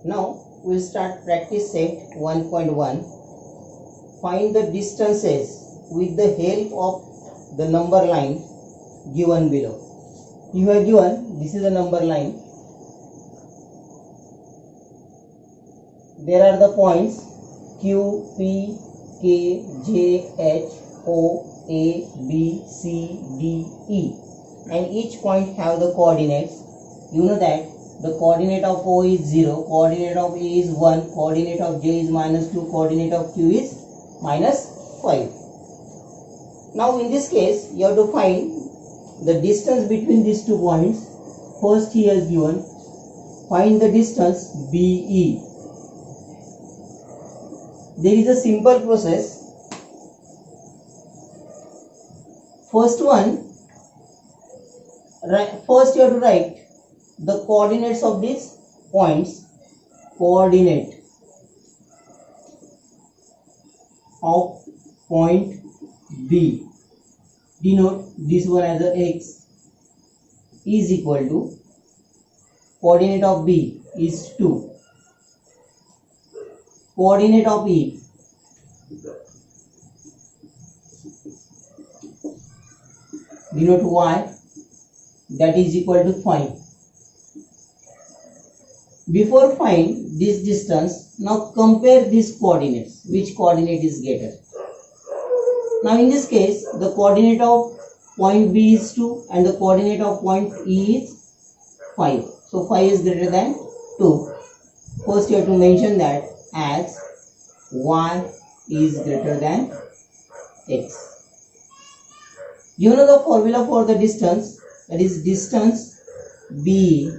Now we'll start practice set 1.1. Find the distances with the help of the number line given below. You have given, this is a number line. There are the points Q, P, K, J, H, O, A, B, C, D, E, and each point have the coordinates. You know that the coordinate of O is 0, coordinate of A is 1, coordinate of J is -2, coordinate of Q is -5. Now in this case you have to find the distance between these 2 points. First he has given, find the distance BE. There is a simple process. First you have to write the coordinates of these points. Coordinate of point B, denote this one as a x, is equal to coordinate of B is 2, coordinate of E denote y, that is equal to 5. Before find this distance, now compare these coordinates, which coordinate is greater. Now in this case the coordinate of point B is 2 and the coordinate of point E is 5. So 5 is greater than 2. First you have to mention that as y is greater than x. You know the formula for the distance, that is distance B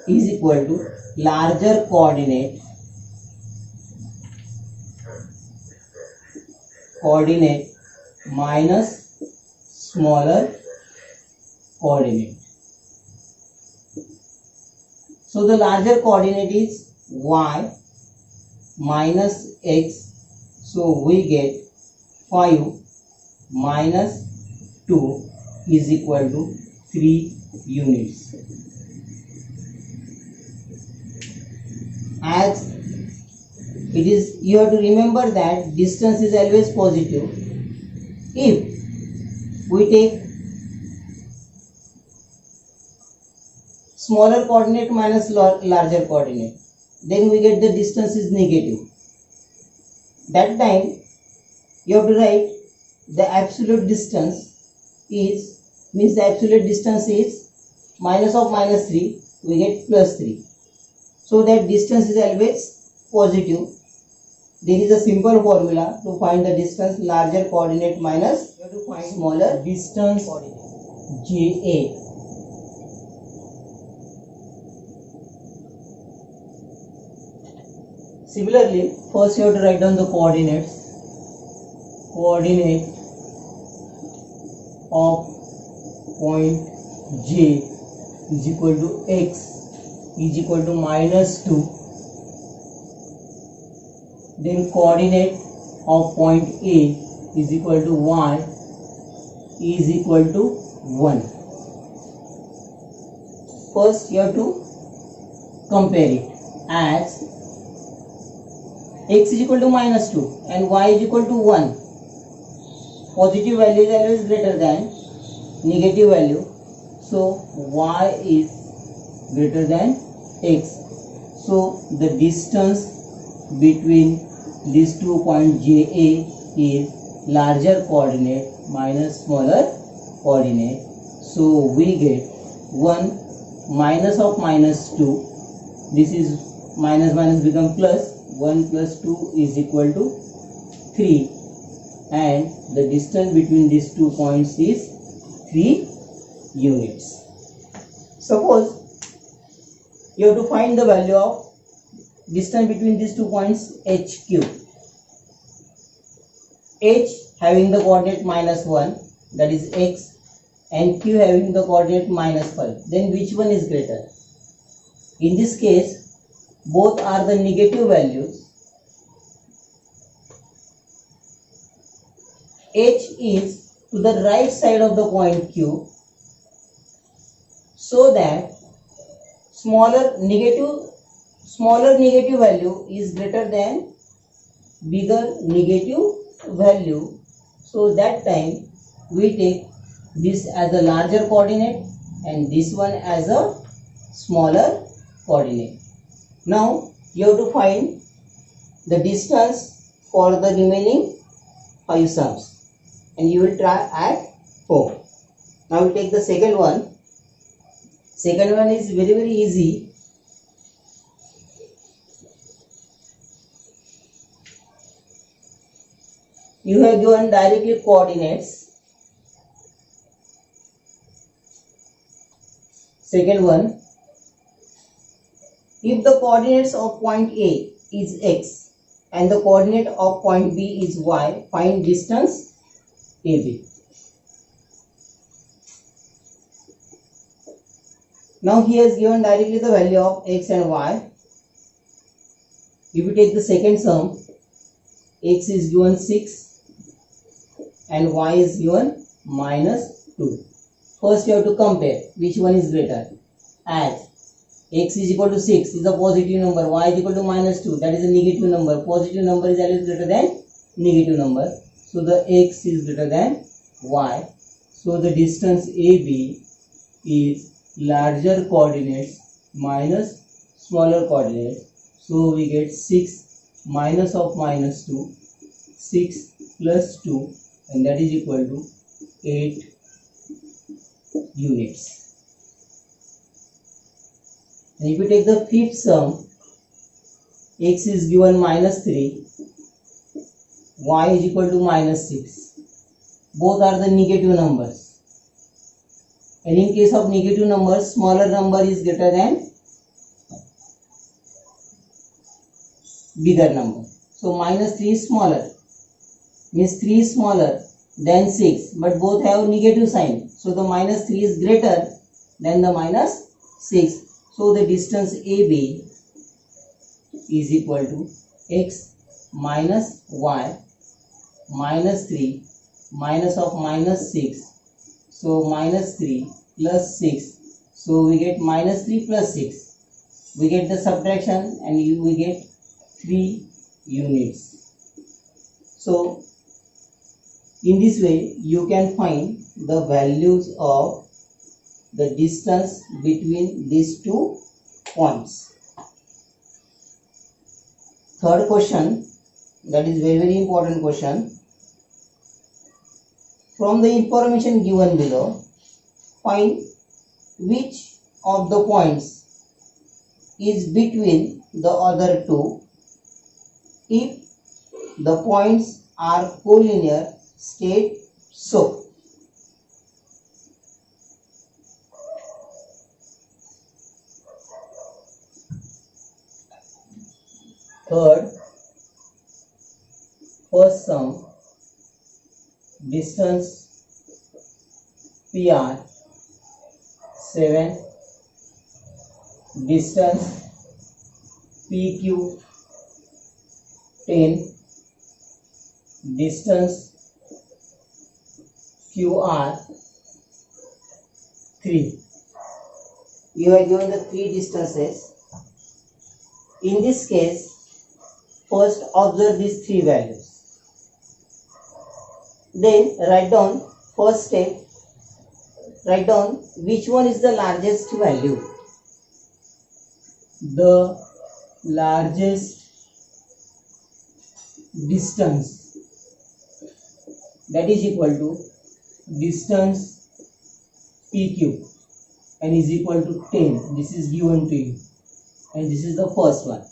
is equal to larger coordinate minus smaller coordinate. So the larger coordinate is y minus x, so we get 5 minus 2 is equal to 3 units. As it is, you have to remember that distance is always positive. If we take smaller coordinate minus larger coordinate, then we get the distance is negative. That time you have to write the absolute distance is, means the absolute distance is minus of -3, we get +3. So that distance is always positive. There is a simple formula to find the distance, larger coordinate minus, you have to find smaller distance JA. Similarly, first you have to write down the coordinates. Coordinate of point J is equal to x is equal to -2. Then coordinate of point A is equal to y is equal to 1. First you have to compare it as x is equal to -2 and y is equal to 1. Positive value is always greater than negative value, so y is greater than x. So the distance between these 2 points JA is larger coordinate minus smaller coordinate. So we get 1 minus of -2. This is minus become plus. 1 plus 2 is equal to 3. And the distance between these 2 points is 3 units. Suppose you have to find the value of distance between these 2 points HQ. H having the coordinate -1, that is x, and Q having the coordinate -5. Then which one is greater? In this case, both are the negative values. H is to the right side of the point Q, so that smaller negative smaller negative value is greater than bigger negative value, so that time we take this as a larger coordinate and this one as a smaller coordinate. Now you have to find the distance for the remaining 5 sums and you will try at home. Now we take the second one. Second one is very easy. You have given directly coordinates. Second one, if the coordinates of point A is x and the coordinate of point B is y, find distance AB. Now he has given directly the value of x and y. If you take the second sum, x is given 6 and y is given -2. First you have to compare which one is greater. As x is equal to 6 is a positive number, y is equal to -2, that is a negative number. Positive number is always greater than negative number. So the x is greater than y. So the distance AB is larger coordinates minus smaller coordinates. So we get 6 minus of -2, 6 plus 2, and that is equal to 8 units. And if you take the fifth sum, x is given -3, y is equal to -6. Both are the negative numbers. And in case of negative numbers, smaller number is greater than bigger number. So -3 is smaller, means 3 is smaller than 6, but both have negative sign. So the -3 is greater than the -6. So the distance AB is equal to x minus y minus 3 minus of -6. So -3 plus 6. So we get -3 plus 6. We get the subtraction and we get 3 units. So in this way you can find the values of the distance between these two points. Third question, that is very important question. From the information given below, find which of the points is between the other two. If the points are collinear, state so. Third, first sum, distance PR 7, distance PQ 10, distance QR 3. You are given the 3 distances. In this case, first observe these 3 values. Then write down, first step, write down which one is the largest value. The largest distance, that is equal to distance PQ and is equal to 10. This is given to you and this is the first one.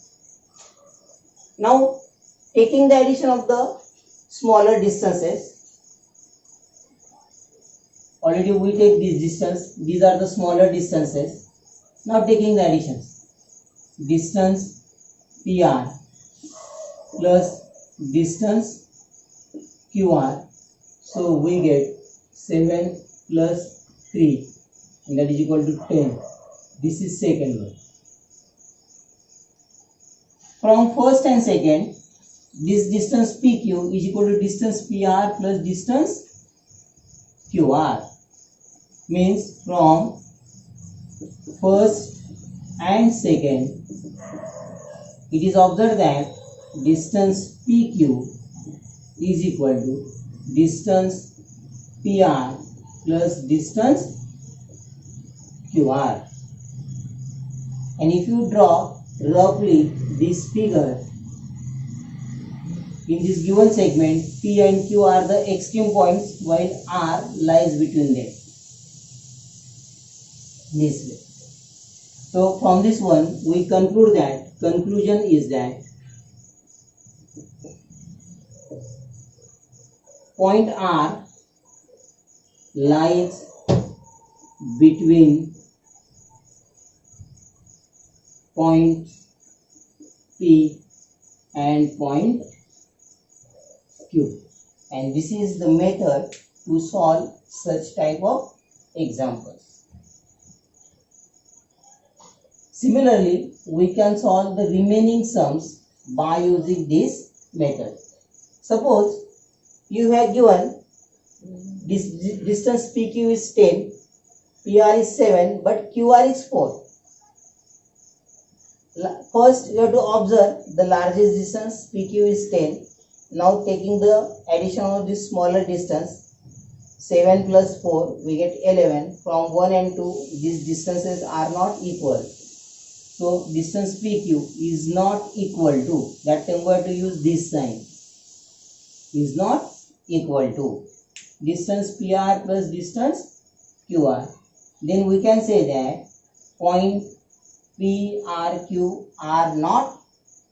Now taking the addition of the smaller distances, already we take this distance, these are the smaller distances. Now taking the additions, distance PR plus distance QR, so we get 7 plus 3 and that is equal to 10. This is second one. From first and second, this distance PQ is equal to distance PR plus distance QR. Means from first and second, it is observed that distance PQ is equal to distance PR plus distance QR. And if you draw roughly this figure, in this given segment, P and Q are the extreme points while R lies between them. This way. So from this one, we conclude that, conclusion is that point R lies between point P and point Q, and this is the method to solve such type of examples. Similarly, we can solve the remaining sums by using this method. Suppose you have given this distance PQ is 10, PR is 7, but QR is 4. First, you have to observe the largest distance PQ is 10. Now taking the addition of this smaller distance, 7 plus 4, we get 11. From 1 and 2, these distances are not equal. So distance PQ is not equal to, that time we have to use this sign, is not equal to distance PR plus distance QR. Then we can say that point PRQ are not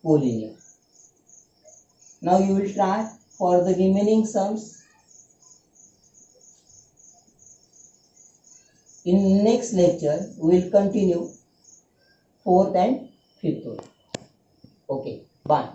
collinear. Now you will try for the remaining sums. In next lecture, we will continue 4th and 5th one. Okay, bye.